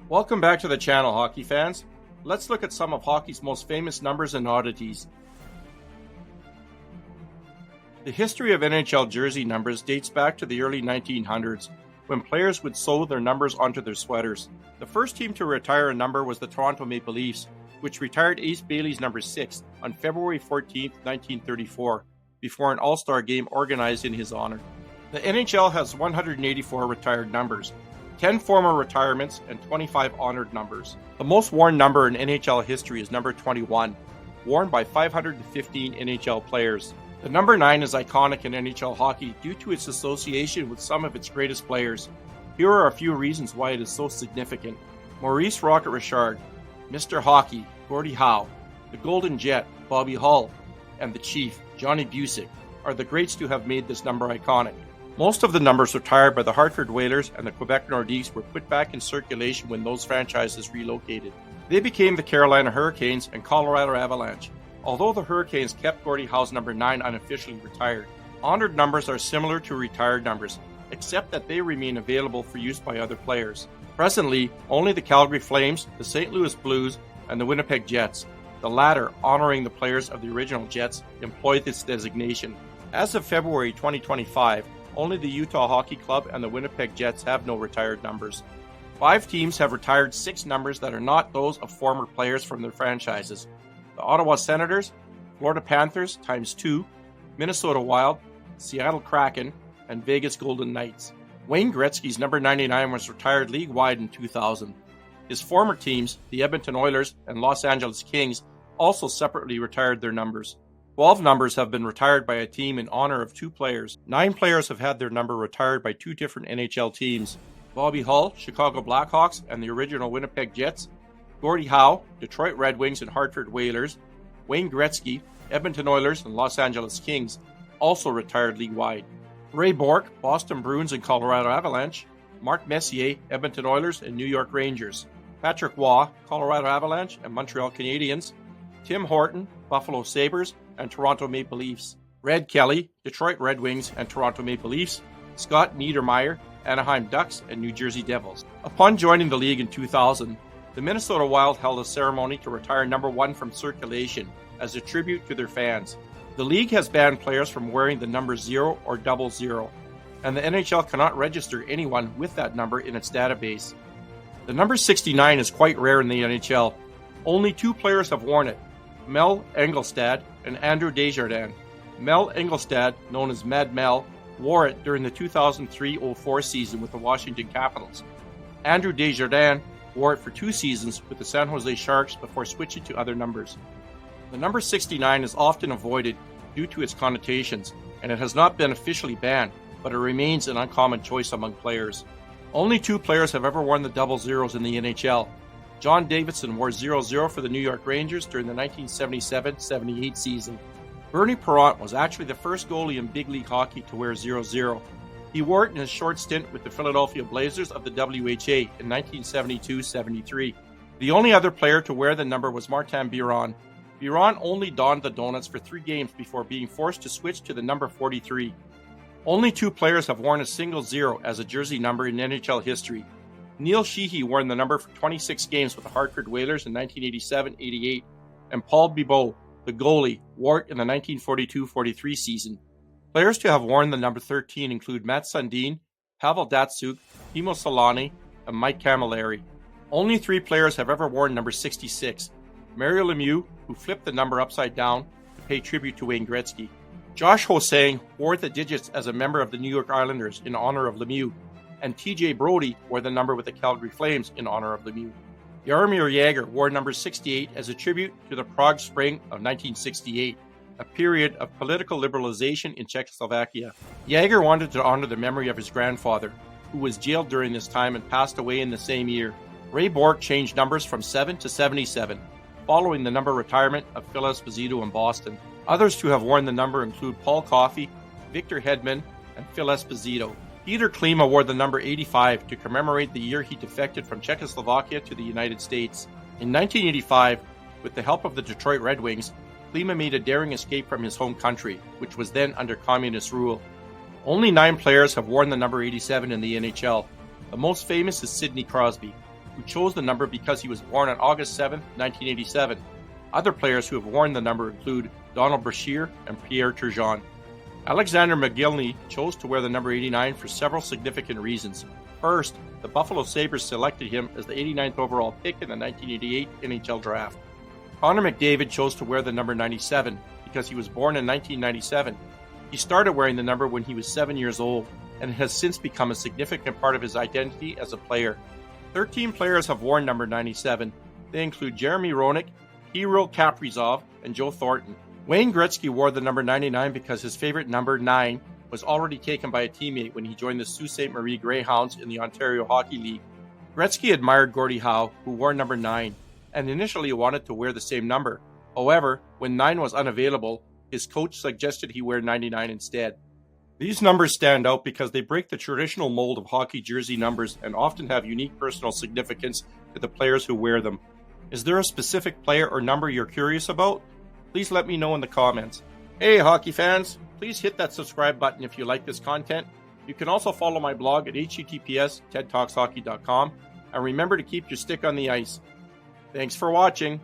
Welcome back to the channel, hockey fans. Let's look at some of hockey's most famous numbers and oddities. The history of NHL jersey numbers dates back to the early 1900s, when players would sew their numbers onto their sweaters. The first team to retire a number was the Toronto Maple Leafs, which retired Ace Bailey's number 6 on February 14, 1934, before an All-Star game organized in his honor. The NHL has 184 retired numbers, 10 former retirements, and 25 honored numbers. The most worn number in NHL history is number 21, worn by 515 NHL players. The number 9 is iconic in NHL hockey due to its association with some of its greatest players. Here are a few reasons why it is so significant. Maurice Rocket Richard, Mr. Hockey, Gordie Howe, the Golden Jet, Bobby Hull, and the Chief, Johnny Busick, are the greats to have made this number iconic. Most of the numbers retired by the Hartford Whalers and the Quebec Nordiques were put back in circulation when those franchises relocated. They became the Carolina Hurricanes and Colorado Avalanche, although the Hurricanes kept Gordie Howe's number 9 unofficially retired. Honored numbers are similar to retired numbers, except that they remain available for use by other players. Presently, only the Calgary Flames, the St. Louis Blues, and the Winnipeg Jets, the latter honoring the players of the original Jets, employ this designation. As of February 2025, only the Utah Hockey Club and the Winnipeg Jets have no retired numbers. 5 teams have retired 6 numbers that are not those of former players from their franchises. The Ottawa Senators, Florida Panthers ×2, Minnesota Wild, Seattle Kraken, and Vegas Golden Knights. Wayne Gretzky's number 99 was retired league-wide in 2000. His former teams, the Edmonton Oilers and Los Angeles Kings, also separately retired their numbers. 12 numbers have been retired by a team in honor of 2 players. 9 players have had their number retired by 2 different NHL teams. Bobby Hull, Chicago Blackhawks and the original Winnipeg Jets. Gordie Howe, Detroit Red Wings and Hartford Whalers. Wayne Gretzky, Edmonton Oilers and Los Angeles Kings, also retired league-wide. Ray Bourque, Boston Bruins and Colorado Avalanche. Mark Messier, Edmonton Oilers and New York Rangers. Patrick Waugh, Colorado Avalanche and Montreal Canadiens. Tim Horton, Buffalo Sabres and Toronto Maple Leafs. Red Kelly, Detroit Red Wings and Toronto Maple Leafs. Scott Niedermayer, Anaheim Ducks and New Jersey Devils. Upon joining the league in 2000, the Minnesota Wild held a ceremony to retire number 1 from circulation as a tribute to their fans. The league has banned players from wearing the number 0 or 00, and the NHL cannot register anyone with that number in its database. The number 69 is quite rare in the NHL. Only 2 players have worn it, Mel Angelstad and Andrew Desjardins. Mel Angelstad, known as Mad Mel, wore it during the 2003-04 season with the Washington Capitals. Andrew Desjardins wore it for 2 seasons with the San Jose Sharks before switching to other numbers. The number 69 is often avoided due to its connotations, and it has not been officially banned, but it remains an uncommon choice among players. Only 2 players have ever worn the 00s in the NHL. John Davidson wore 00 for the New York Rangers during the 1977-78 season. Bernie Parent was actually the first goalie in big league hockey to wear 00. He wore it in his short stint with the Philadelphia Blazers of the WHA in 1972-73. The only other player to wear the number was Martin Biron. Biron only donned the donuts for 3 games before being forced to switch to the number 43. Only 2 players have worn a single 0 as a jersey number in NHL history. Neil Sheehy wore the number for 26 games with the Hartford Whalers in 1987-88, and Paul Bibeau, the goalie, wore it in the 1942-43 season. Players to have worn the number 13 include Matt Sundin, Pavel Datsyuk, Timo Solani, and Mike Camilleri. Only 3 players have ever worn number 66. Mario Lemieux, who flipped the number upside down to pay tribute to Wayne Gretzky. Josh Hosang wore the digits as a member of the New York Islanders in honor of Lemieux, and TJ Brody wore the number with the Calgary Flames in honor of Lemieux. Jaromir Jagr wore number 68 as a tribute to the Prague Spring of 1968, a period of political liberalization in Czechoslovakia. Jagr wanted to honor the memory of his grandfather, who was jailed during this time and passed away in the same year. Ray Bourque changed numbers from 7 to 77, following the number retirement of Phil Esposito in Boston. Others to have worn the number include Paul Coffey, Victor Hedman, and Phil Esposito. Peter Klima wore the number 85 to commemorate the year he defected from Czechoslovakia to the United States. In 1985, with the help of the Detroit Red Wings, Klima made a daring escape from his home country, which was then under communist rule. Only 9 players have worn the number 87 in the NHL. The most famous is Sidney Crosby. who chose the number because he was born on August 7, 1987. Other players who have worn the number include Donald Brashear and Pierre Turgeon. Alexander McGillney chose to wear the number 89 for several significant reasons. First, the Buffalo Sabres selected him as the 89th overall pick in the 1988 NHL Draft. Connor McDavid chose to wear the number 97 because he was born in 1997. He started wearing the number when he was 7 years old and has since become a significant part of his identity as a player. 13 players have worn number 97. They include Jeremy Roenick, Kirill Kaprizov, and Joe Thornton. Wayne Gretzky wore the number 99 because his favorite number 9 was already taken by a teammate when he joined the Sault Ste. Marie Greyhounds in the Ontario Hockey League. Gretzky admired Gordie Howe, who wore number 9, and initially wanted to wear the same number. However, when 9 was unavailable, his coach suggested he wear 99 instead. These numbers stand out because they break the traditional mold of hockey jersey numbers and often have unique personal significance to the players who wear them. Is there a specific player or number you're curious about? Please let me know in the comments. Hey hockey fans, please hit that subscribe button if you like this content. You can also follow my blog at https://tedtalkshockey.com, and remember to keep your stick on the ice. Thanks for watching.